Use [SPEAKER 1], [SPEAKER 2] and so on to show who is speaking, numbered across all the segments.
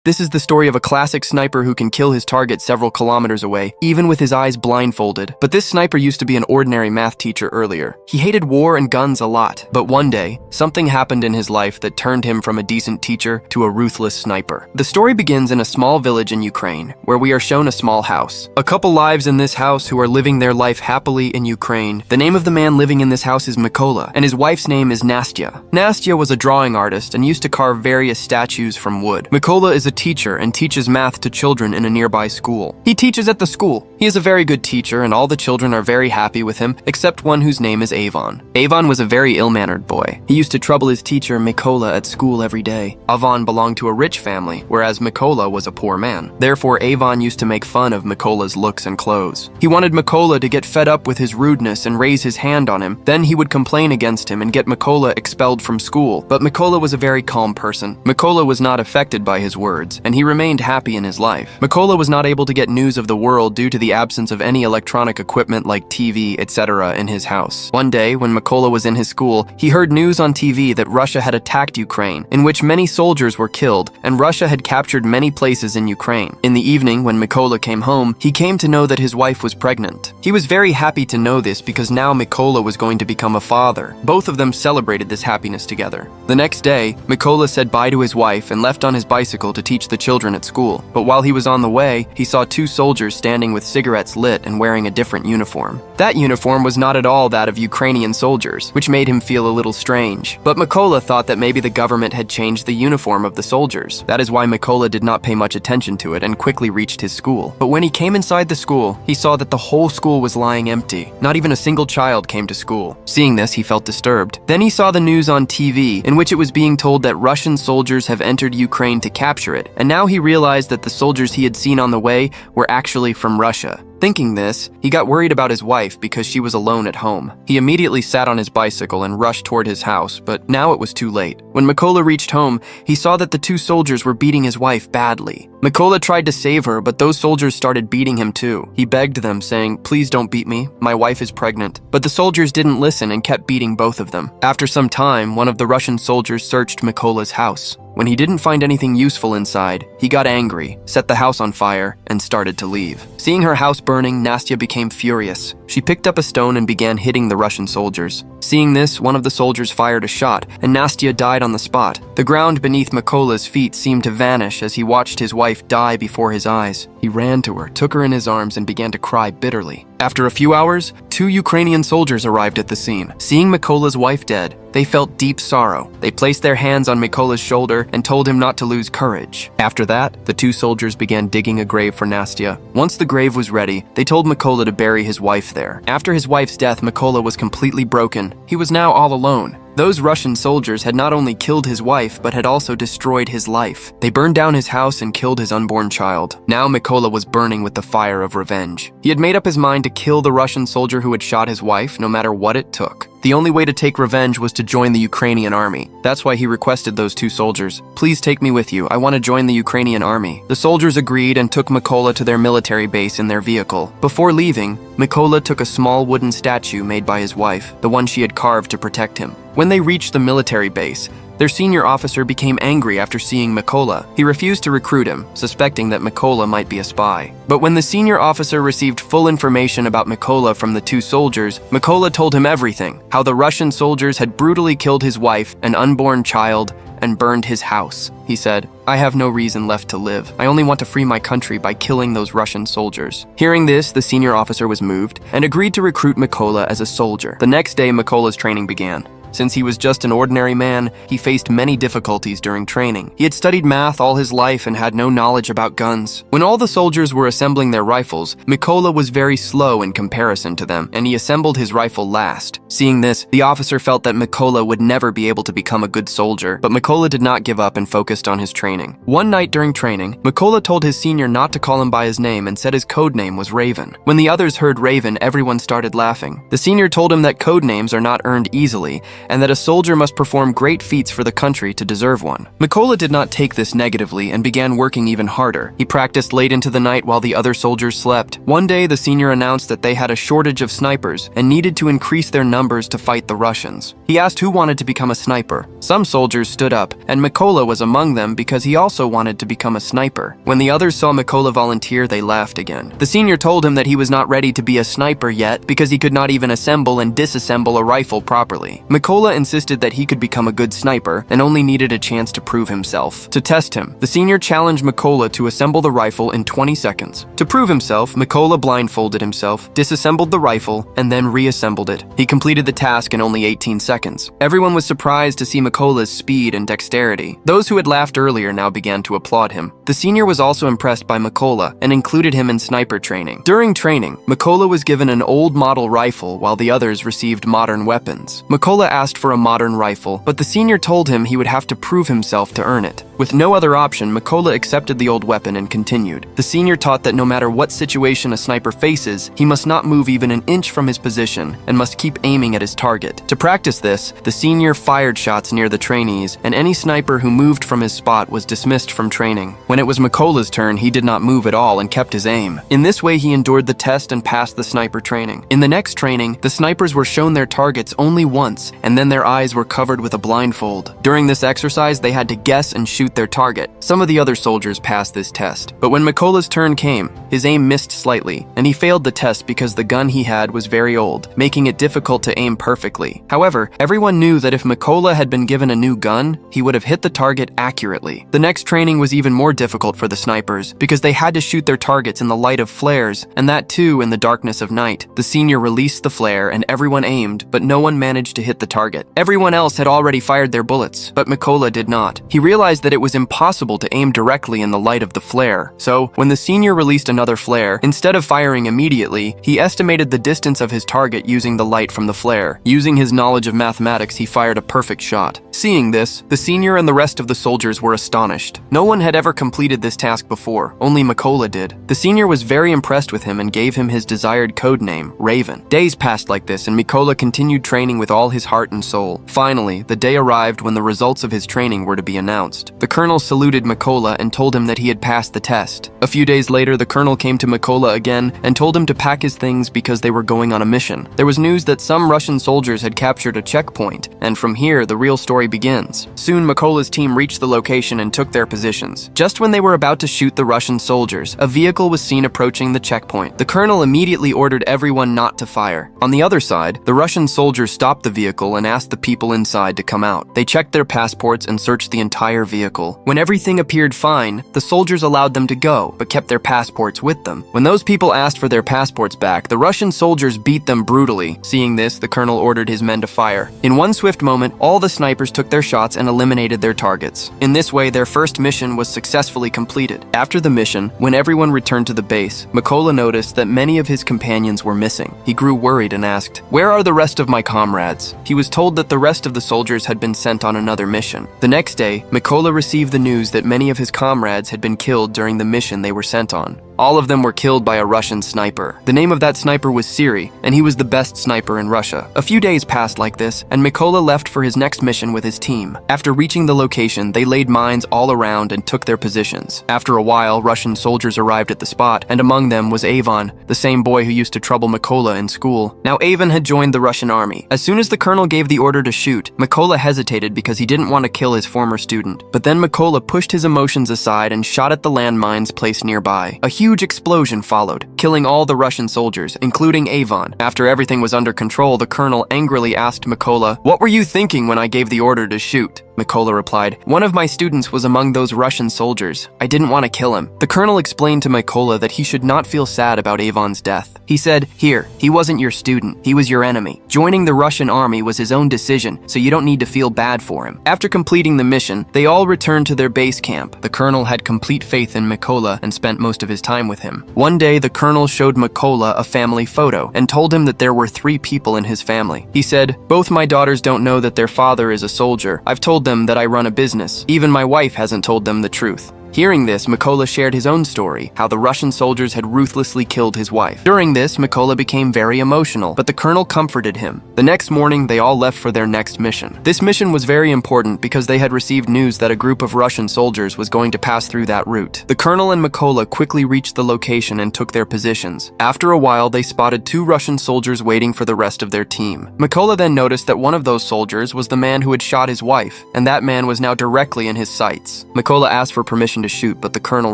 [SPEAKER 1] This is the story of a classic sniper who can kill his target several kilometers away, even with his eyes blindfolded. But this sniper used to be an ordinary math teacher earlier. He hated war and guns a lot. But one day, something happened in his life that turned him from a decent teacher to a ruthless sniper. The story begins in a small village in Ukraine, where we are shown a small house. A couple lives in this house who are living their life happily in Ukraine. The name of the man living in this house is Mykola, and his wife's name is Nastya. Nastya was a drawing artist and used to carve various statues from wood. Mykola is a teacher and teaches math to children in a nearby school. He teaches at the school. He is a very good teacher and all the children are very happy with him, except one whose name is Avon. Avon was a very ill-mannered boy. He used to trouble his teacher Mykola at school every day. Avon belonged to a rich family, whereas Mykola was a poor man. Therefore, Avon used to make fun of Mykola's looks and clothes. He wanted Mykola to get fed up with his rudeness and raise his hand on him. Then he would complain against him and get Mykola expelled from school. But Mykola was a very calm person. Mykola was not affected by his words, and he remained happy in his life. Mykola was not able to get news of the world due to the absence of any electronic equipment like TV, etc. in his house. One day, when Mykola was in his school, he heard news on TV that Russia had attacked Ukraine, in which many soldiers were killed, and Russia had captured many places in Ukraine. In the evening, when Mykola came home, he came to know that his wife was pregnant. He was very happy to know this because now Mykola was going to become a father. Both of them celebrated this happiness together. The next day, Mykola said bye to his wife and left on his bicycle to teach the children at school. But while he was on the way, he saw two soldiers standing with cigarettes lit and wearing a different uniform. That uniform was not at all that of Ukrainian soldiers, which made him feel a little strange. But Mykola thought that maybe the government had changed the uniform of the soldiers. That is why Mykola did not pay much attention to it and quickly reached his school. But when he came inside the school, he saw that the whole school was lying empty. Not even a single child came to school. Seeing this, he felt disturbed. Then he saw the news on TV, in which it was being told that Russian soldiers have entered Ukraine to capture it, and now he realized that the soldiers he had seen on the way were actually from Russia. Thinking this, he got worried about his wife because she was alone at home. He immediately sat on his bicycle and rushed toward his house, but now it was too late. When Mykola reached home, he saw that the two soldiers were beating his wife badly. Mykola tried to save her, but those soldiers started beating him too. He begged them, saying, "Please don't beat me, my wife is pregnant." But the soldiers didn't listen and kept beating both of them. After some time, one of the Russian soldiers searched Mykola's house. When he didn't find anything useful inside, he got angry, set the house on fire, and started to leave. Seeing her house burning, Nastya became furious. She picked up a stone and began hitting the Russian soldiers. Seeing this, one of the soldiers fired a shot, and Nastya died on the spot. The ground beneath Mykola's feet seemed to vanish as he watched his wife die before his eyes. He ran to her, took her in his arms, and began to cry bitterly. After a few hours, two Ukrainian soldiers arrived at the scene. Seeing Mykola's wife dead, they felt deep sorrow. They placed their hands on Mykola's shoulder and told him not to lose courage. After that, the two soldiers began digging a grave for Nastya. Once the grave was ready, they told Mykola to bury his wife there. After his wife's death, Mykola was completely broken. He was now all alone. Those Russian soldiers had not only killed his wife, but had also destroyed his life. They burned down his house and killed his unborn child. Now Mykola was burning with the fire of revenge. He had made up his mind to kill the Russian soldier who had shot his wife, no matter what it took. The only way to take revenge was to join the Ukrainian army. That's why he requested those two soldiers, "Please take me with you. I want to join the Ukrainian army." The soldiers agreed and took Mykola to their military base in their vehicle. Before leaving, Mykola took a small wooden statue made by his wife, the one she had carved to protect him. When they reached the military base, their senior officer became angry after seeing Mykola. He refused to recruit him, suspecting that Mykola might be a spy. But when the senior officer received full information about Mykola from the two soldiers, Mykola told him everything, how the Russian soldiers had brutally killed his wife, an unborn child, and burned his house. He said, "I have no reason left to live. I only want to free my country by killing those Russian soldiers." Hearing this, the senior officer was moved and agreed to recruit Mykola as a soldier. The next day, Mykola's training began. Since he was just an ordinary man, he faced many difficulties during training. He had studied math all his life and had no knowledge about guns. When all the soldiers were assembling their rifles, Mykola was very slow in comparison to them, and he assembled his rifle last. Seeing this, the officer felt that Mykola would never be able to become a good soldier, but Mykola did not give up and focused on his training. One night during training, Mykola told his senior not to call him by his name and said his code name was Raven. When the others heard Raven, everyone started laughing. The senior told him that code names are not earned easily, and that a soldier must perform great feats for the country to deserve one. Mykola did not take this negatively and began working even harder. He practiced late into the night while the other soldiers slept. One day, the senior announced that they had a shortage of snipers and needed to increase their numbers to fight the Russians. He asked who wanted to become a sniper. Some soldiers stood up, and Mykola was among them because he also wanted to become a sniper. When the others saw Mykola volunteer, they laughed again. The senior told him that he was not ready to be a sniper yet because he could not even assemble and disassemble a rifle properly. Mykola insisted that he could become a good sniper and only needed a chance to prove himself. To test him, the senior challenged Mykola to assemble the rifle in 20 seconds. To prove himself, Mykola blindfolded himself, disassembled the rifle, and then reassembled it. He completed the task in only 18 seconds. Everyone was surprised to see Mykola's speed and dexterity. Those who had laughed earlier now began to applaud him. The senior was also impressed by Mykola and included him in sniper training. During training, Mykola was given an old model rifle while the others received modern weapons. Mykola asked for a modern rifle, but the senior told him he would have to prove himself to earn it. With no other option, Mykola accepted the old weapon and continued. The senior taught that no matter what situation a sniper faces, he must not move even an inch from his position and must keep aiming at his target. To practice this, the senior fired shots near the trainees, and any sniper who moved from his spot was dismissed from training. When it was Mykola's turn, he did not move at all and kept his aim. In this way, he endured the test and passed the sniper training. In the next training, the snipers were shown their targets only once, and then their eyes were covered with a blindfold. During this exercise, they had to guess and shoot their target. Some of the other soldiers passed this test, but when Mykola's turn came, his aim missed slightly, and he failed the test because the gun he had was very old, making it difficult to aim perfectly. However, everyone knew that if Mykola had been given a new gun, he would have hit the target accurately. The next training was even more difficult for the snipers because they had to shoot their targets in the light of flares, and that too in the darkness of night. The senior released the flare and everyone aimed, but no one managed to hit the target. Everyone else had already fired their bullets, but Mykola did not. He realized that it was impossible to aim directly in the light of the flare. So, when the senior released another flare, instead of firing immediately, he estimated the distance of his target using the light from the flare. Using his knowledge of mathematics, he fired a perfect shot. Seeing this, the senior and the rest of the soldiers were astonished. No one had ever completed this task before, only Mykola did. The senior was very impressed with him and gave him his desired code name, Raven. Days passed like this, and Mykola continued training with all his heart and soul. Finally, the day arrived when the results of his training were to be announced. The colonel saluted Mykola and told him that he had passed the test. A few days later, the colonel came to Mykola again and told him to pack his things because they were going on a mission. There was news that some Russian soldiers had captured a checkpoint, and from here, the real story begins. Soon, Mykola's team reached the location and took their positions. Just when they were about to shoot the Russian soldiers, a vehicle was seen approaching the checkpoint. The colonel immediately ordered everyone not to fire. On the other side, the Russian soldiers stopped the vehicle and asked the people inside to come out. They checked their passports and searched the entire vehicle. When everything appeared fine, the soldiers allowed them to go, but kept their passports with them. When those people asked for their passports back, the Russian soldiers beat them brutally. Seeing this, the colonel ordered his men to fire. In one swift moment, all the snipers took their shots and eliminated their targets. In this way, their first mission was successfully completed. After the mission, when everyone returned to the base, Mykola noticed that many of his companions were missing. He grew worried and asked, "Where are the rest of my comrades?" He was told that the rest of the soldiers had been sent on another mission. The next day, Mykola received the news that many of his comrades had been killed during the mission they were sent on. All of them were killed by a Russian sniper. The name of that sniper was Siri, and he was the best sniper in Russia. A few days passed like this, and Mykola left for his next mission with his team. After reaching the location, they laid mines all around and took their positions. After a while, Russian soldiers arrived at the spot, and among them was Avon, the same boy who used to trouble Mykola in school. Now Avon had joined the Russian army. As soon as the colonel gave the order to shoot, Mykola hesitated because he didn't want to kill his former student. But then Mykola pushed his emotions aside and shot at the landmines placed nearby. A huge explosion followed, killing all the Russian soldiers, including Avon. After everything was under control, the colonel angrily asked Mykola, "What were you thinking when I gave the order to shoot?" Mykola replied, "One of my students was among those Russian soldiers. I didn't want to kill him." The colonel explained to Mykola that he should not feel sad about Avon's death. He said, "Here, he wasn't your student, he was your enemy. Joining the Russian army was his own decision, so you don't need to feel bad for him." After completing the mission, they all returned to their base camp. The colonel had complete faith in Mykola and spent most of his time with him. One day, the colonel showed Mykola a family photo and told him that there were 3 people in his family. He said, "Both my daughters don't know that their father is a soldier. I've told them that I run a business. Even my wife hasn't told them the truth." Hearing this, Mykola shared his own story, how the Russian soldiers had ruthlessly killed his wife. During this, Mykola became very emotional, but the colonel comforted him. The next morning, they all left for their next mission. This mission was very important because they had received news that a group of Russian soldiers was going to pass through that route. The colonel and Mykola quickly reached the location and took their positions. After a while, they spotted 2 Russian soldiers waiting for the rest of their team. Mykola then noticed that one of those soldiers was the man who had shot his wife, and that man was now directly in his sights. Mykola asked for permission to shoot, but the colonel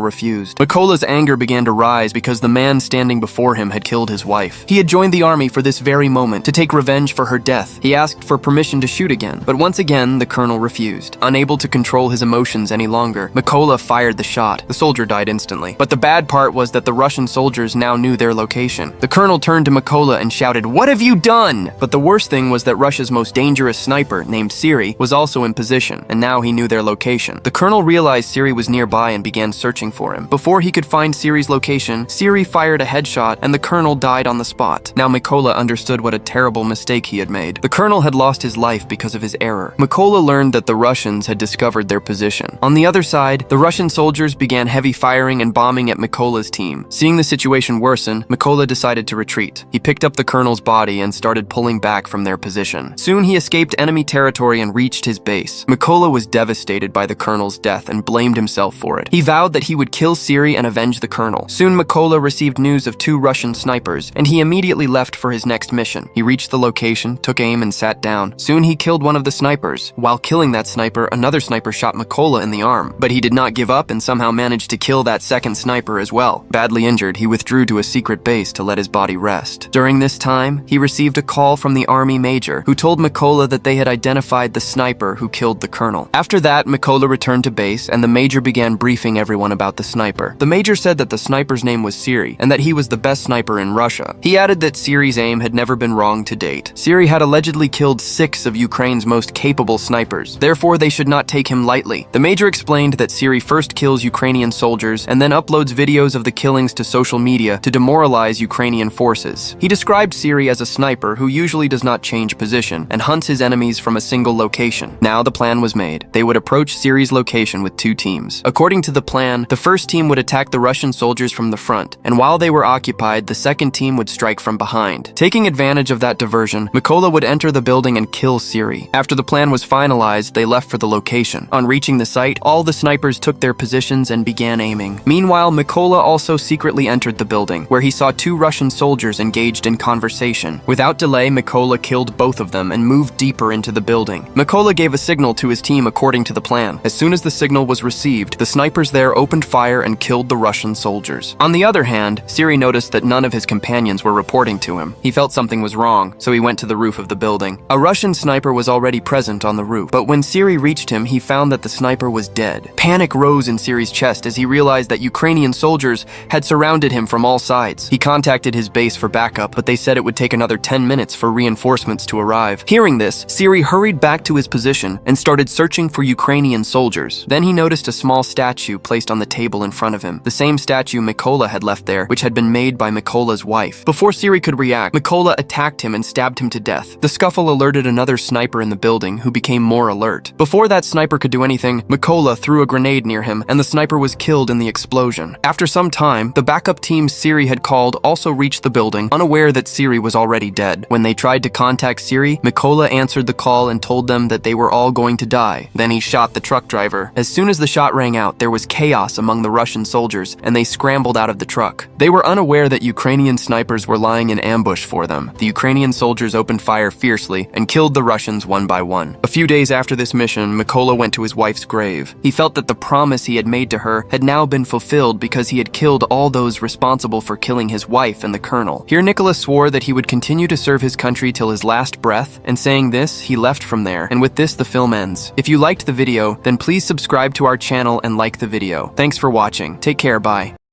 [SPEAKER 1] refused. Mykola's anger began to rise because the man standing before him had killed his wife. He had joined the army for this very moment, to take revenge for her death. He asked for permission to shoot again, but once again, the colonel refused. Unable to control his emotions any longer, Mykola fired the shot. The soldier died instantly. But the bad part was that the Russian soldiers now knew their location. The colonel turned to Mykola and shouted, "What have you done?" But the worst thing was that Russia's most dangerous sniper, named Siri, was also in position, and now he knew their location. The colonel realized Siri was nearby and began searching for him. Before he could find Siri's location, Siri fired a headshot and the colonel died on the spot. Now Mykola understood what a terrible mistake he had made. The colonel had lost his life because of his error. Mykola learned that the Russians had discovered their position. On the other side, the Russian soldiers began heavy firing and bombing at Mykola's team. Seeing the situation worsen, Mykola decided to retreat. He picked up the colonel's body and started pulling back from their position. Soon he escaped enemy territory and reached his base. Mykola was devastated by the colonel's death and blamed himself for it. He vowed that he would kill Siri and avenge the colonel. Soon Mykola received news of 2 Russian snipers, and he immediately left for his next mission. He reached the location, took aim, and sat down. Soon he killed one of the snipers. While killing that sniper, another sniper shot Mykola in the arm, but he did not give up and somehow managed to kill that second sniper as well. Badly injured, he withdrew to a secret base to let his body rest. During this time, he received a call from the army major, who told Mykola that they had identified the sniper who killed the colonel. After that, Mykola returned to base, and the major began briefing everyone about the sniper. The major said that the sniper's name was Siri, and that he was the best sniper in Russia. He added that Siri's aim had never been wrong to date. Siri had allegedly killed 6 of Ukraine's most capable snipers. Therefore, they should not take him lightly. The major explained that Siri first kills Ukrainian soldiers and then uploads videos of the killings to social media to demoralize Ukrainian forces. He described Siri as a sniper who usually does not change position and hunts his enemies from a single location. Now the plan was made. They would approach Siri's location with 2 teams. According to the plan, the first team would attack the Russian soldiers from the front, and while they were occupied, the second team would strike from behind. Taking advantage of that diversion, Mykola would enter the building and kill Siri. After the plan was finalized, they left for the location. On reaching the site, all the snipers took their positions and began aiming. Meanwhile, Mykola also secretly entered the building, where he saw 2 Russian soldiers engaged in conversation. Without delay, Mykola killed both of them and moved deeper into the building. Mykola gave a signal to his team according to the plan. As soon as the signal was received, the snipers there opened fire and killed the Russian soldiers. On the other hand, Siri noticed that none of his companions were reporting to him. He felt something was wrong, so he went to the roof of the building. A Russian sniper was already present on the roof, but when Siri reached him, he found that the sniper was dead. Panic rose in Siri's chest as he realized that Ukrainian soldiers had surrounded him from all sides. He contacted his base for backup, but they said it would take another 10 minutes for reinforcements to arrive. Hearing this, Siri hurried back to his position and started searching for Ukrainian soldiers. Then he noticed a small statue placed on the table in front of him, the same statue Mykola had left there, which had been made by Mykola's wife. Before Siri could react, Mykola attacked him and stabbed him to death. The scuffle alerted another sniper in the building, who became more alert. Before that sniper could do anything, Mykola threw a grenade near him, and the sniper was killed in the explosion. After some time, the backup team Siri had called also reached the building, unaware that Siri was already dead. When they tried to contact Siri, Mykola answered the call and told them that they were all going to die. Then he shot the truck driver. As soon as the shot rang out, there was chaos among the Russian soldiers, and they scrambled out of the truck. They were unaware that Ukrainian snipers were lying in ambush for them. The Ukrainian soldiers opened fire fiercely and killed the Russians one by one. A few days after this mission, Mykola went to his wife's grave. He felt that the promise he had made to her had now been fulfilled because he had killed all those responsible for killing his wife and the colonel. Here Nicholas swore that he would continue to serve his country till his last breath, and saying this, he left from there. And with this, the film ends. If you liked the video, then please subscribe to our channel and like the video. Thanks for watching. Take care, bye.